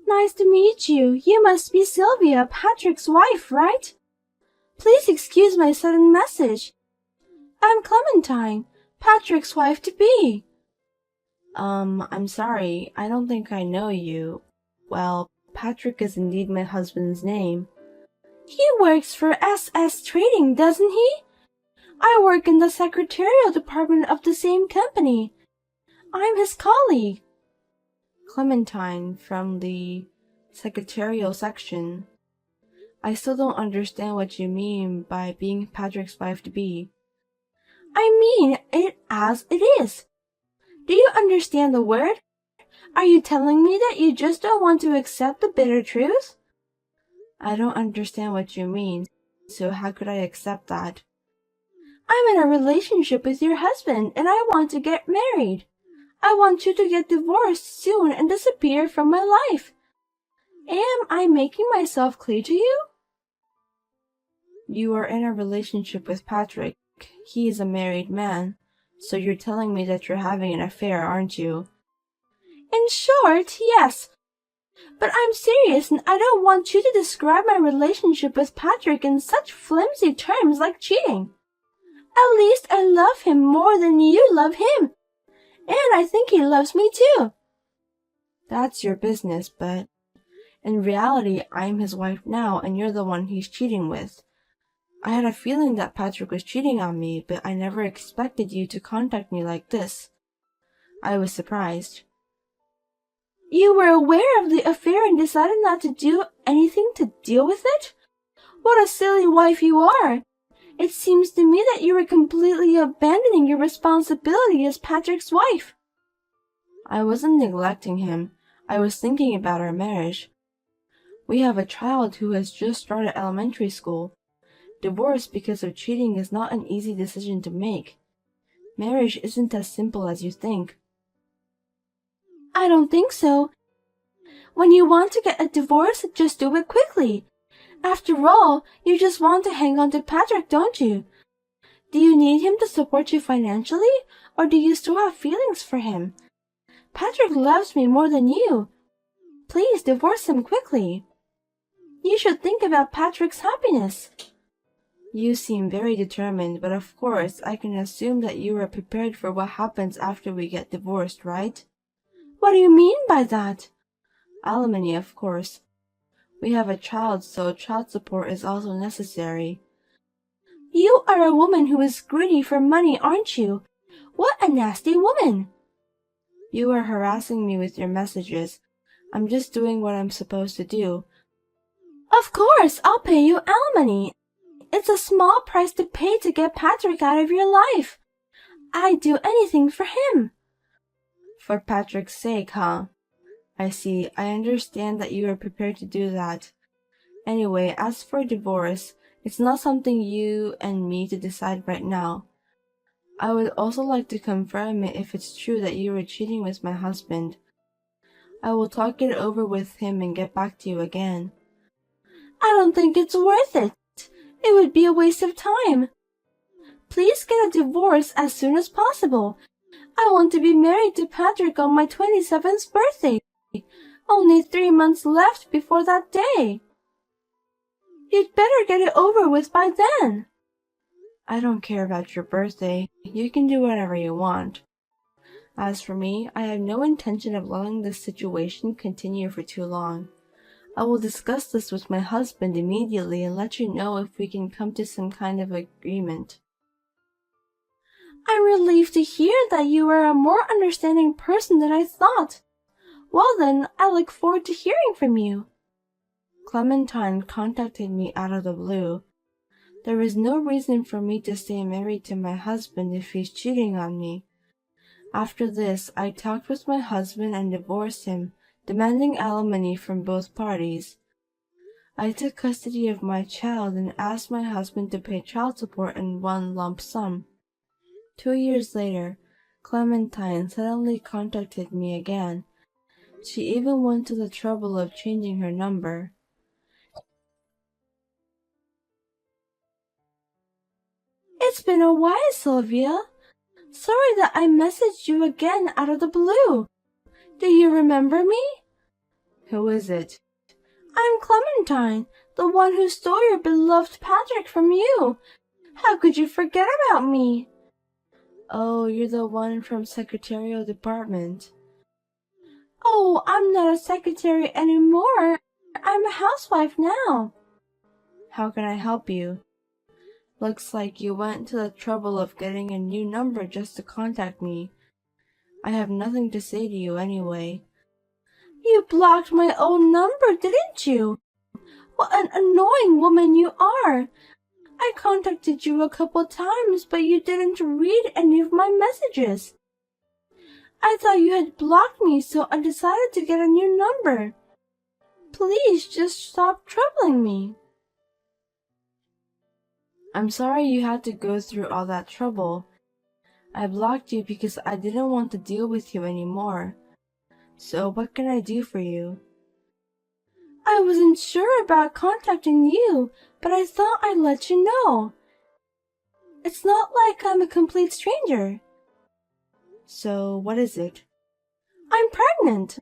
Nice to meet you. You must be Sylvia, Patrick's wife, right? Please excuse my sudden message. I'm Clementine, Patrick's wife-to-be. I'm sorry. I don't think I know you. Well, Patrick is indeed my husband's name. He works for SS Trading, doesn't he? I work in the secretarial department of the same company. I'm his colleague. Clementine from the secretarial section. I still don't understand what you mean by being Patrick's wife-to-be. I mean it as it is. Do you understand the word? Are you telling me that you just don't want to accept the bitter truth? I don't understand what you mean, so how could I accept that? I'm in a relationship with your husband and I want to get married. I want you to get divorced soon and disappear from my life. Am I making myself clear to you? You are in a relationship with Patrick. He is a married man, so you're telling me that you're having an affair, aren't you? In short, yes. But I'm serious and I don't want you to describe my relationship with Patrick in such flimsy terms like cheating. At least I love him more than you love him. And I think he loves me too. That's your business, but in reality, I'm his wife now and you're the one he's cheating with. I had a feeling that Patrick was cheating on me, but I never expected you to contact me like this. I was surprised. You were aware of the affair and decided not to do anything to deal with it? What a silly wife you are! It seems to me that you are completely abandoning your responsibility as Patrick's wife. I wasn't neglecting him. I was thinking about our marriage. We have a child who has just started elementary school. Divorce because of cheating is not an easy decision to make. Marriage isn't as simple as you think. I don't think so. When you want to get a divorce, just do it quickly. After all, you just want to hang on to Patrick, don't you? Do you need him to support you financially, or do you still have feelings for him? Patrick loves me more than you. Please divorce him quickly. You should think about Patrick's happiness. You seem very determined, but of course I can assume that you are prepared for what happens after we get divorced, right? What do you mean by that? Alimony, of course. We have a child, so child support is also necessary. You are a woman who is greedy for money, aren't you? What a nasty woman! You are harassing me with your messages. I'm just doing what I'm supposed to do. Of course, I'll pay you alimony. It's a small price to pay to get Patrick out of your life. I'd do anything for him. For Patrick's sake, huh? I see. I understand that you are prepared to do that. Anyway, as for divorce, it's not something you and me to decide right now. I would also like to confirm it if it's true that you were cheating with my husband. I will talk it over with him and get back to you again. I don't think it's worth it. It would be a waste of time. Please get a divorce as soon as possible. I want to be married to Patrick on my 27th birthday. Only 3 months left before that day. You'd better get it over with by then. I don't care about your birthday. You can do whatever you want. As for me, I have no intention of letting this situation continue for too long. I will discuss this with my husband immediately and let you know if we can come to some kind of agreement. I'm relieved to hear that you are a more understanding person than I thought. Well then, I look forward to hearing from you. Clementine contacted me out of the blue. There is no reason for me to stay married to my husband if he's cheating on me. After this, I talked with my husband and divorced him, demanding alimony from both parties. I took custody of my child and asked my husband to pay child support in one lump sum. 2 years later, Clementine suddenly contacted me again. She even went to the trouble of changing her number. It's been a while, Sylvia. Sorry that I messaged you again out of the blue. Do you remember me? Who is it? I'm Clementine, the one who stole your beloved Patrick from you. How could you forget about me? Oh, you're the one from Secretarial Department. Oh, I'm not a secretary anymore. I'm a housewife now. How can I help you? Looks like you went to the trouble of getting a new number just to contact me. I have nothing to say to you anyway. You blocked my own number, didn't you? What an annoying woman you are. I contacted you a couple times, but you didn't read any of my messages. I thought you had blocked me, so I decided to get a new number. Please just stop troubling me. I'm sorry you had to go through all that trouble. I blocked you because I didn't want to deal with you anymore. So what can I do for you? I wasn't sure about contacting you, but I thought I'd let you know. It's not like I'm a complete stranger. So what is it? I'm pregnant.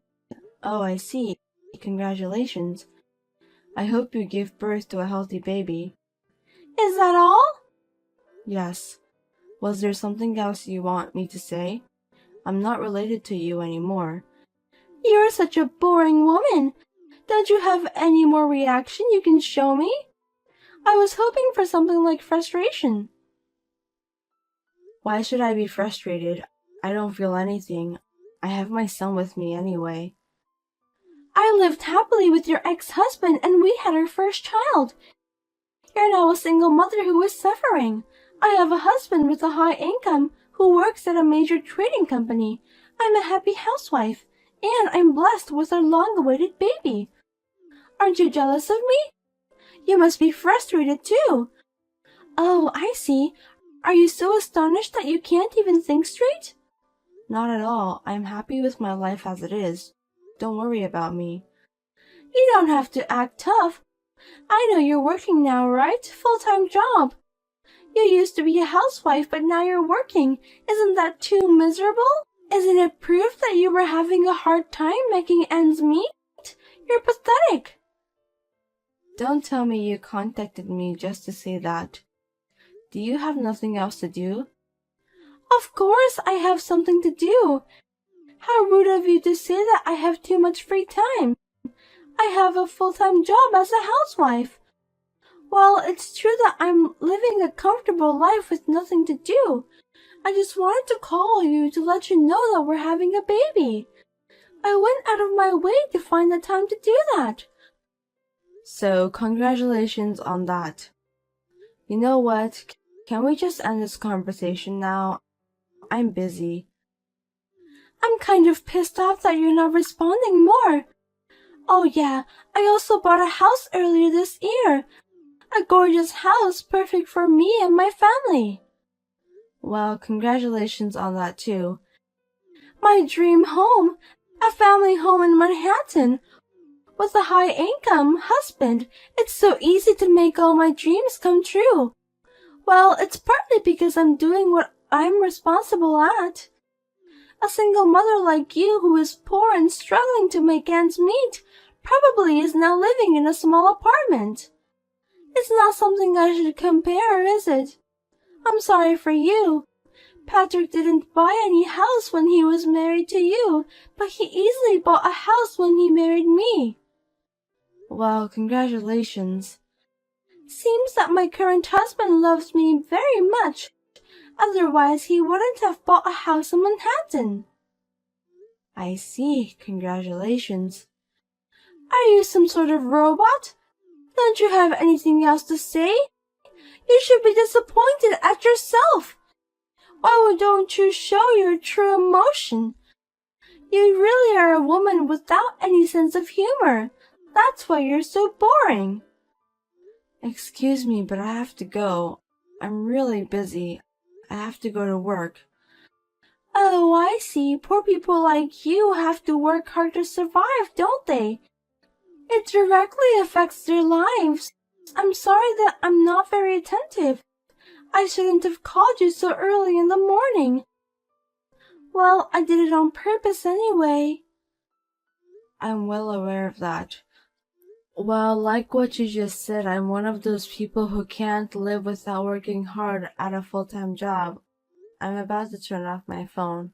Oh, I see. Congratulations. I hope you give birth to a healthy baby. Is that all? Yes. Was there something else you want me to say? I'm not related to you anymore. You're such a boring woman. Don't you have any more reaction you can show me? I was hoping for something like frustration. Why should I be frustrated? I don't feel anything. I have my son with me anyway. I lived happily with your ex-husband and we had our first child. You're now a single mother who is suffering. I have a husband with a high income who works at a major trading company. I'm a happy housewife, and I'm blessed with a long-awaited baby. Aren't you jealous of me? You must be frustrated too. Oh, I see. Are you so astonished that you can't even think straight? Not at all. I'm happy with my life as it is. Don't worry about me. You don't have to act tough. I know you're working now, right? Full-time job. You used to be a housewife, but now you're working. Isn't that too miserable? Isn't it proof that you were having a hard time making ends meet? You're pathetic. Don't tell me you contacted me just to say that. Do you have nothing else to do? Of course I have something to do. How rude of you to say that I have too much free time. I have a full-time job as a housewife. Well, it's true that I'm living a comfortable life with nothing to do. I just wanted to call you to let you know that we're having a baby. I went out of my way to find the time to do that. So, congratulations on that. You know what? Can we just end this conversation now? I'm busy. I'm kind of pissed off that you're not responding more. Oh yeah, I also bought a house earlier this year. A gorgeous house, perfect for me and my family. Well, congratulations on that too. My dream home, a family home in Manhattan, with a high-income husband. It's so easy to make all my dreams come true. Well, it's partly because I'm doing what I'm responsible at. A single mother like you who is poor and struggling to make ends meet probably is now living in a small apartment. It's not something I should compare, is it? I'm sorry for you. Patrick didn't buy any house when he was married to you, but he easily bought a house when he married me. Well, congratulations. Seems that my current husband loves me very much. Otherwise, he wouldn't have bought a house in Manhattan. I see. Congratulations. Are you some sort of robot? Don't you have anything else to say? You should be disappointed at yourself. Why don't you show your true emotion? You really are a woman without any sense of humor. That's why you're so boring. Excuse me, but I have to go. I'm really busy. I have to go to work. Oh, I see. Poor people like you have to work hard to survive, don't they? It directly affects their lives. I'm sorry that I'm not very attentive. I shouldn't have called you so early in the morning. Well, I did it on purpose anyway. I'm well aware of that. Well, like what you just said, I'm one of those people who can't live without working hard at a full-time job. I'm about to turn off my phone.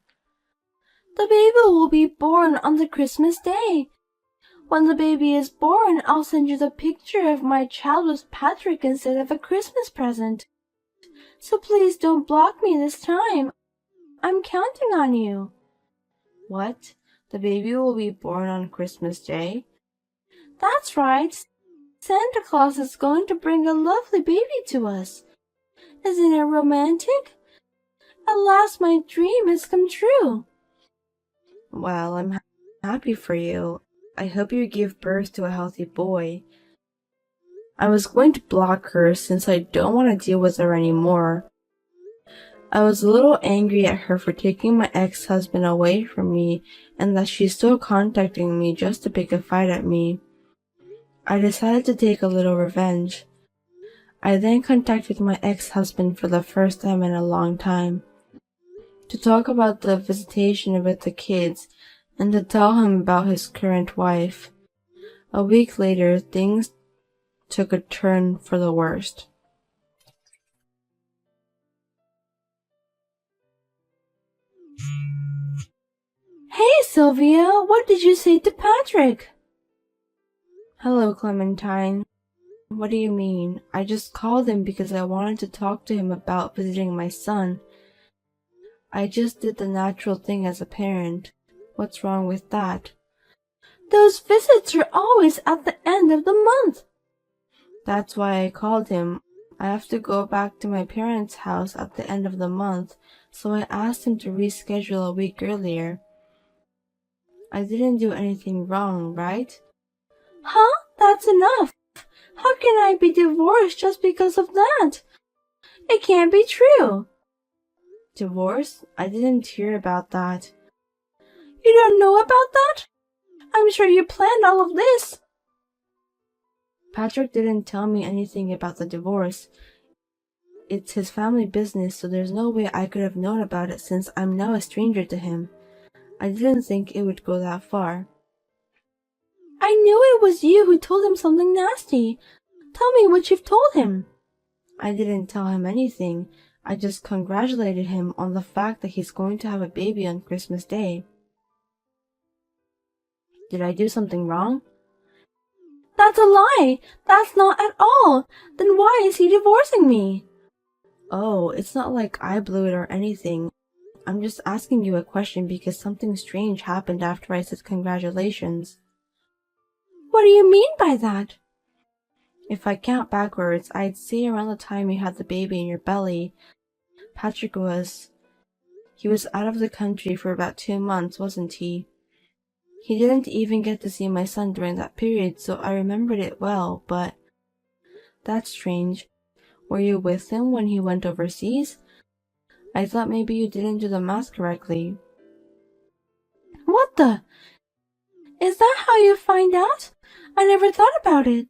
The baby will be born on the Christmas day. When the baby is born, I'll send you the picture of my child with Patrick instead of a Christmas present. So please don't block me this time. I'm counting on you. What? The baby will be born on Christmas Day? That's right. Santa Claus is going to bring a lovely baby to us. Isn't it romantic? At last my dream has come true. Well, I'm happy for you. I hope you give birth to a healthy boy. I was going to block her since I don't want to deal with her anymore. I was a little angry at her for taking my ex-husband away from me and that she's still contacting me just to pick a fight at me. I decided to take a little revenge. I then contacted my ex-husband for the first time in a long time to talk about the visitation with the kids and to tell him about his current wife. A week later, things took a turn for the worst. Hey, Sylvia, what did you say to Patrick? Hello, Clementine. What do you mean? I just called him because I wanted to talk to him about visiting my son. I just did the natural thing as a parent. What's wrong with that? Those visits are always at the end of the month. That's why I called him. I have to go back to my parents' house at the end of the month, so I asked him to reschedule a week earlier. I didn't do anything wrong, right? Huh? That's enough. How can I be divorced just because of that? It can't be true. Divorce? I didn't hear about that. You don't know about that? I'm sure you planned all of this. Patrick didn't tell me anything about the divorce. It's his family business, so there's no way I could have known about it since I'm now a stranger to him. I didn't think it would go that far. I knew it was you who told him something nasty. Tell me what you've told him. I didn't tell him anything. I just congratulated him on the fact that he's going to have a baby on Christmas Day. Did I do something wrong? That's a lie! That's not at all! Then why is he divorcing me? Oh, it's not like I blew it or anything. I'm just asking you a question because something strange happened after I said congratulations. What do you mean by that? If I count backwards, I'd say around the time you had the baby in your belly, Patrick was... He was out of the country for about 2 months, wasn't he? He didn't even get to see my son during that period, so I remembered it well, but... That's strange. Were you with him when he went overseas? I thought maybe you didn't do the math correctly. What the? Is that how you find out? I never thought about it.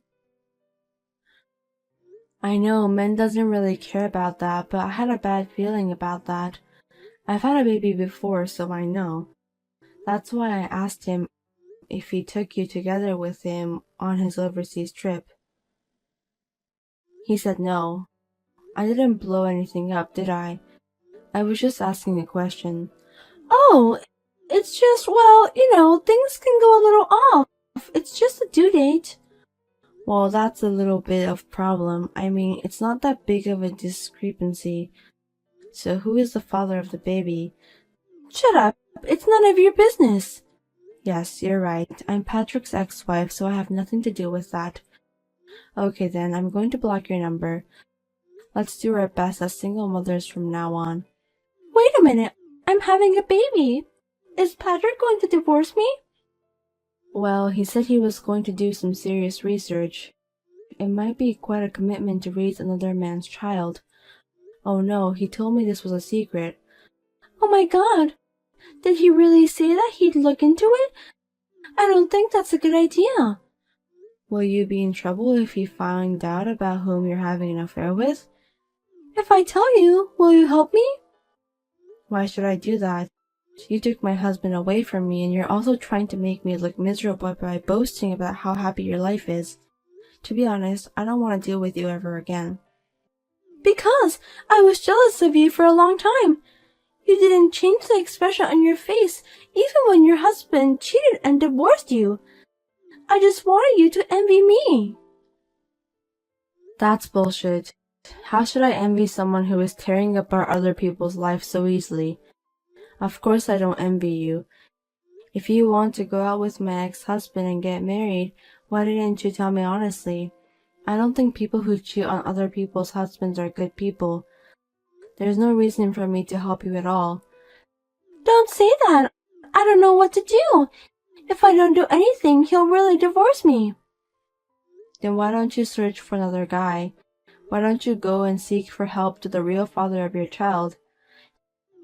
I know, men doesn't really care about that, but I had a bad feeling about that. I've had a baby before, so I know. That's why I asked him if he took you together with him on his overseas trip. He said no. I didn't blow anything up, did I? I was just asking a question. Oh, it's just, well, things can go a little off. It's just a due date. Well, that's a little bit of problem. I mean, it's not that big of a discrepancy. So who is the father of the baby? Shut up. It's none of your business. Yes, you're right. I'm Patrick's ex-wife, so I have nothing to do with that. Okay then, I'm going to block your number. Let's do our best as single mothers from now on. Wait a minute. I'm having a baby. Is Patrick going to divorce me? Well, he said he was going to do some serious research. It might be quite a commitment to raise another man's child. Oh no, he told me this was a secret. Oh my god! Did he really say that he'd look into it? I don't think that's a good idea. Will you be in trouble if he finds out about whom you're having an affair with? If I tell you, will you help me? Why should I do that? You took my husband away from me, and you're also trying to make me look miserable by boasting about how happy your life is. To be honest, I don't want to deal with you ever again. Because I was jealous of you for a long time. You didn't change the expression on your face, even when your husband cheated and divorced you. I just wanted you to envy me. That's bullshit. How should I envy someone who is tearing apart other people's lives so easily? Of course I don't envy you. If you want to go out with my ex-husband and get married, why didn't you tell me honestly? I don't think people who cheat on other people's husbands are good people. There's no reason for me to help you at all. Don't say that. I don't know what to do. If I don't do anything, he'll really divorce me. Then why don't you search for another guy? Why don't you go and seek for help to the real father of your child?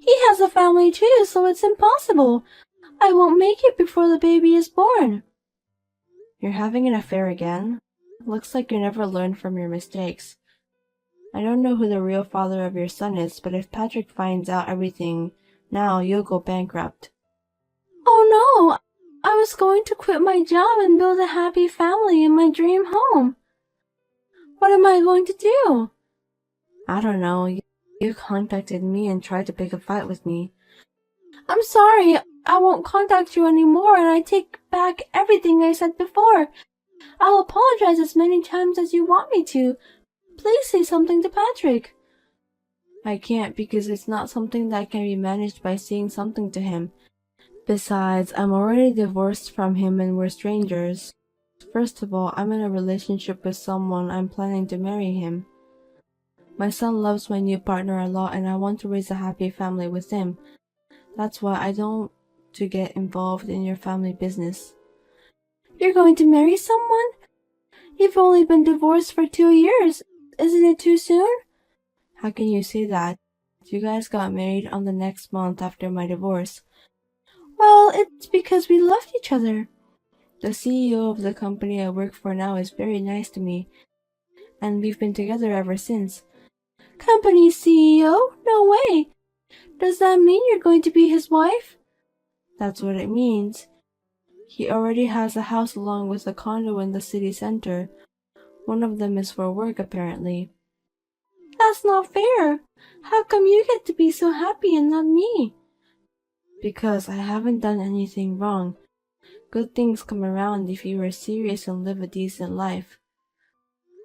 He has a family too, so it's impossible. I won't make it before the baby is born. You're having an affair again? Looks like you never learned from your mistakes. I don't know who the real father of your son is, but if Patrick finds out everything now, you'll go bankrupt. Oh no! I was going to quit my job and build a happy family in my dream home. What am I going to do? I don't know. You contacted me and tried to pick a fight with me. I'm sorry. I won't contact you anymore, and I take back everything I said before. I'll apologize as many times as you want me to. Please say something to Patrick. I can't because it's not something that can be managed by saying something to him. Besides, I'm already divorced from him and we're strangers. First of all, I'm in a relationship with someone. I'm planning to marry him. My son loves my new partner a lot and I want to raise a happy family with him. That's why I don't want to get involved in your family business. You're going to marry someone? You've only been divorced for 2 years. Isn't it too soon? How can you say that? You guys got married on the next month after my divorce. Well, it's because we loved each other. The CEO of the company I work for now is very nice to me, and we've been together ever since. Company CEO? No way! Does that mean you're going to be his wife? That's what it means. He already has a house along with a condo in the city center. One of them is for work, apparently. That's not fair. How come you get to be so happy and not me? Because I haven't done anything wrong. Good things come around if you are serious and live a decent life.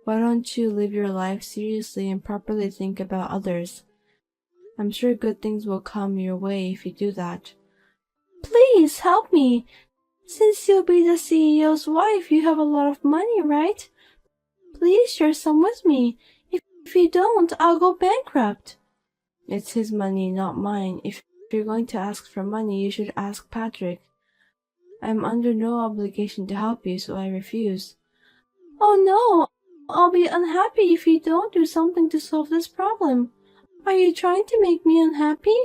Why don't you live your life seriously and properly think about others? I'm sure good things will come your way if you do that. Please help me. Since you'll be the CEO's wife, you have a lot of money, right? Please share some with me. If you don't, I'll go bankrupt. It's his money, not mine. If you're going to ask for money, you should ask Patrick. I'm under no obligation to help you, so I refuse. Oh no! I'll be unhappy if you don't do something to solve this problem. Are you trying to make me unhappy?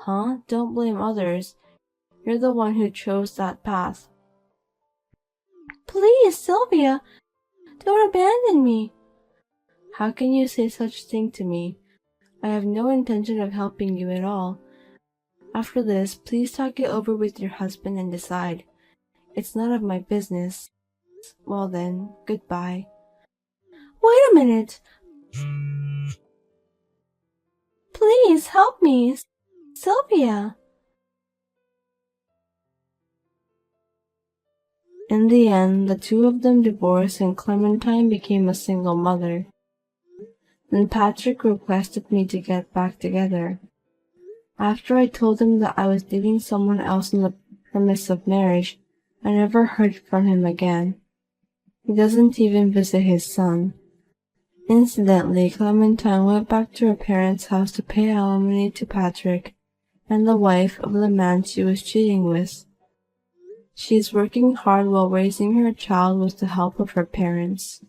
Huh? Don't blame others. You're the one who chose that path. Please, Sylvia, don't abandon me. How can you say such thing to me? I have no intention of helping you at all. After this, please talk it over with your husband and decide. It's none of my business. Well then, goodbye. Wait a minute. Please help me, Sylvia. In the end, the two of them divorced and Clementine became a single mother. Then Patrick requested me to get back together. After I told him that I was dating someone else on the premise of marriage, I never heard from him again. He doesn't even visit his son. Incidentally, Clementine went back to her parents' house to pay alimony to Patrick and the wife of the man she was cheating with. She is working hard while raising her child with the help of her parents.